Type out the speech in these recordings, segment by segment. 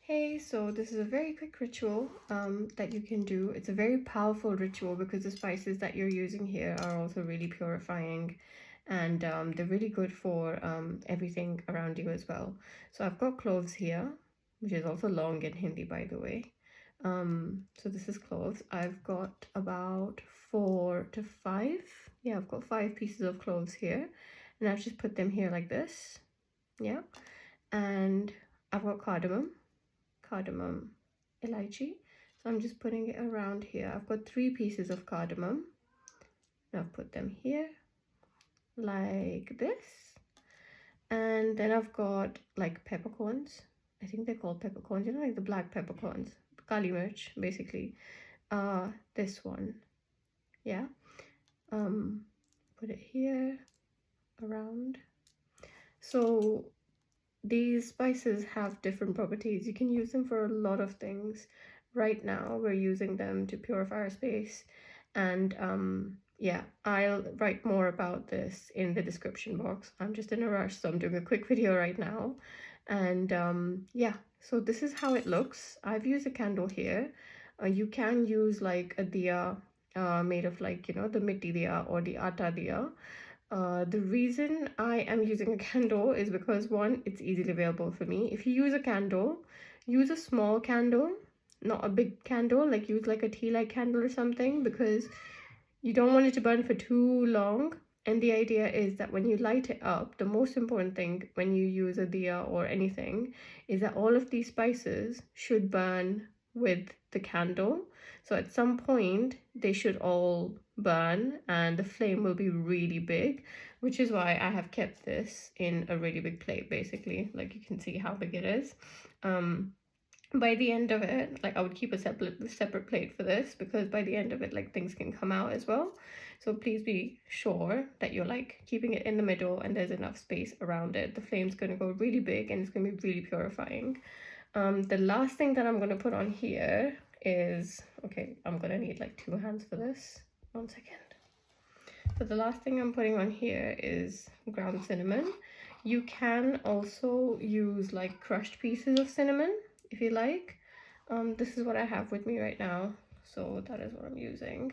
Hey, so this is a very quick ritual that you can do. It's a very powerful ritual because the spices that you're using here are also really purifying, and they're really good for everything around you as well. So I've got cloves here, which is also long in Hindi, by the way. So this is cloves. I've got about 4 to 5. Yeah, I've got 5 pieces of cloves here, and I've just put them here like this. Yeah, and I've got cardamom, elaichi. So I'm just putting it around here. I've got 3 pieces of cardamom. And I've put them here like this. And then I've got like peppercorns. I think they're called peppercorns, you know, like the black peppercorns. Kali mirch, basically. This one. Yeah. Put it here around. So these spices have different properties. You can use them for a lot of things. Right now, we're using them to purify our space. And yeah, I'll write more about this in the description box. I'm just in a rush, so I'm doing a quick video right now. And yeah, so this is how it looks. I've used a candle here. You can use like a diya made of like, you know, the mitti diya or the atta diya. The reason I am using a candle is because, one, it's easily available for me. If you use a candle, use a small candle, not a big candle. Like use like a tea light candle or something, because you don't want it to burn for too long. And the idea is that when you light it up, the most important thing when you use a diya or anything is that all of these spices should burn with the candle. So at some point they should all burn and the flame will be really big, which is why I have kept this in a really big plate, basically. Like you can see how big it is. By the end of it, like I would keep a separate plate for this, because by the end of it, like things can come out as well. So please be sure that you're like keeping it in the middle and there's enough space around it. The flame's going to go really big and it's going to be really purifying. The last thing that I'm going to put on here is, okay, I'm going to need like 2 hands for this. 1 second. So the last thing I'm putting on here is ground cinnamon. You can also use like crushed pieces of cinnamon if you like. This is what I have with me right now, so that is what I'm using.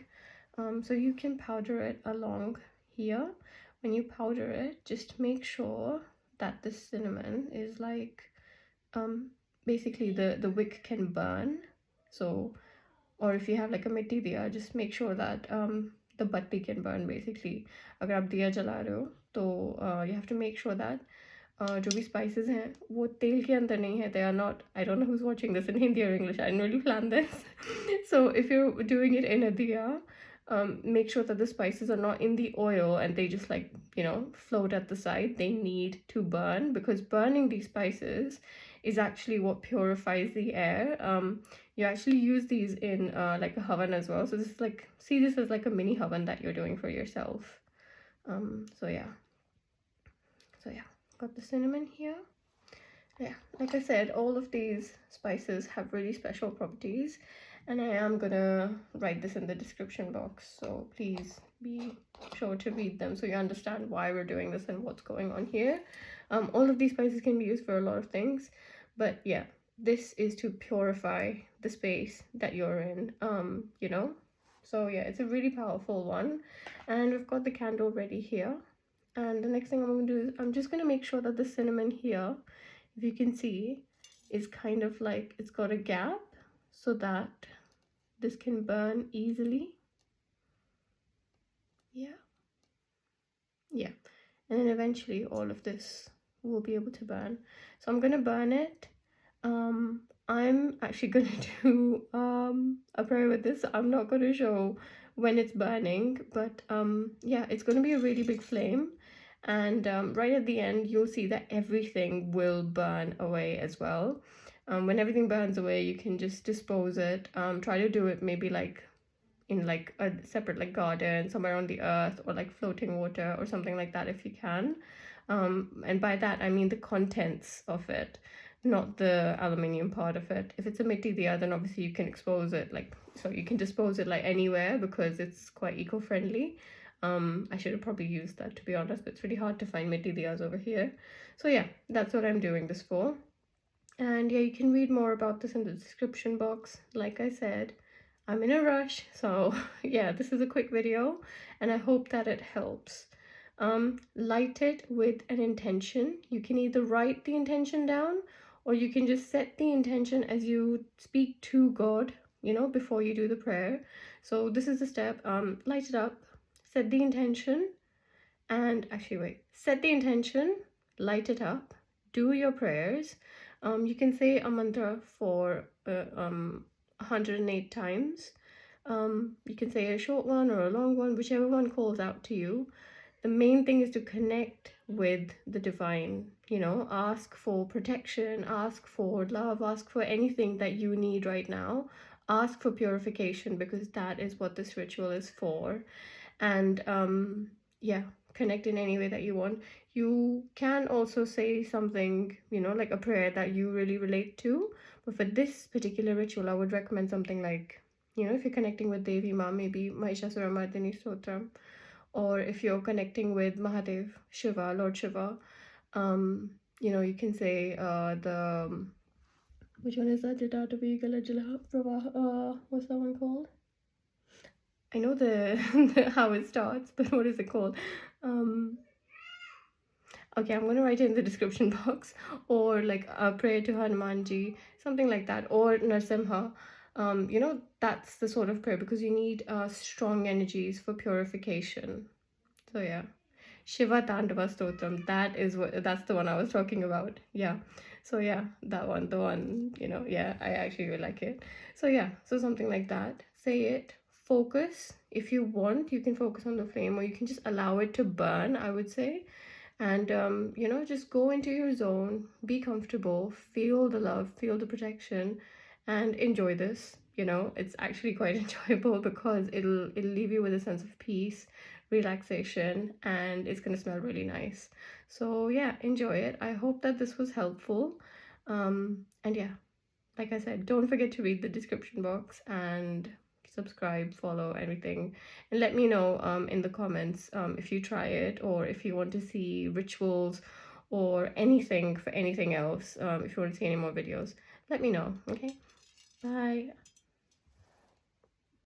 So you can powder it along here. When you powder it, just make sure that the cinnamon is like basically the wick can burn. So, or if you have like a mitti diya, just make sure that the batti can burn, basically. अगर आप दिया जला रहे हो तो you have to make sure that जो भी spices हैं वो तेल के अंदर नहीं है. They are not, I don't know who's watching this in Hindi or English, I didn't really plan this. So if you're doing it in a diya, make sure that the spices are not in the oil and they just like, you know, float at the side. They need to burn, because burning these spices is actually what purifies the air. You actually use these in like a havan as well. So this is like, see this as like a mini havan that you're doing for yourself. So yeah, got the cinnamon here. Yeah, like I said, all of these spices have really special properties, and I am gonna write this in the description box, so please be sure to read them so you understand why we're doing this and what's going on here. All of these spices can be used for a lot of things, but yeah, this is to purify the space that you're in, you know. So yeah, it's a really powerful one, and we've got the candle ready here. And the next thing I'm going to do is I'm just going to make sure that the cinnamon here, if you can see, is kind of like it's got a gap so that this can burn easily. Yeah, and then eventually all of this will be able to burn. So I'm going to burn it. I'm actually going to do a prayer with this. I'm not going to show when it's burning, but yeah, it's going to be a really big flame. And right at the end, you'll see that everything will burn away as well. When everything burns away, you can just dispose it. Try to do it maybe like in like a separate like garden somewhere on the earth, or like floating water or something like that if you can. And by that I mean the contents of it, not the aluminium part of it. If it's a mitti diya, then obviously you can expose it, like, so you can dispose it like anywhere because it's quite eco-friendly. I should have probably used that, to be honest, but it's really hard to find mitti diyas over here. So yeah, that's what I'm doing this for. And yeah, you can read more about this in the description box. Like I said, I'm in a rush, so yeah, this is a quick video and I hope that it helps. Light it with an intention. You can either write the intention down or you can just set the intention as you speak to God, you know, before you do the prayer. So this is the step. Light it up, set the intention, and actually wait, set the intention, light it up, do your prayers. You can say a mantra for 108 times. You can say a short one or a long one, whichever one calls out to you. The main thing is to connect with the divine, you know, ask for protection, ask for love, ask for anything that you need right now. Ask for purification, because that is what this ritual is for. And yeah, connect in any way that you want. You can also say something, you know, like a prayer that you really relate to. But for this particular ritual, I would recommend something like, you know, if you're connecting with Devi Ma, maybe Mahishasuramardini Stotram. Or if you're connecting with Mahadev, Shiva, Lord Shiva, you know, you can say the which one is that? What's that one called? I know the how it starts, but what is it called? Okay, I'm gonna write it in the description box. Or like a prayer to Hanumanji, something like that, or Narsimha. You know, that's the sort of prayer, because you need strong energies for purification. So yeah, Shiva Tandava Stotram. That's the one I was talking about. Yeah. So yeah, that one, the one, you know, yeah, I actually really like it. So yeah, so something like that. Say it. Focus. If you want, you can focus on the flame, or you can just allow it to burn, I would say. And you know, just go into your zone, be comfortable, feel the love, feel the protection, and enjoy this. You know, it's actually quite enjoyable, because it'll leave you with a sense of peace, relaxation, and it's going to smell really nice. So yeah, enjoy it. I hope that this was helpful. And yeah, like I said, don't forget to read the description box and subscribe, follow, everything. And let me know in the comments if you try it, or if you want to see rituals or anything for anything else. If you want to see any more videos, let me know. Okay, bye.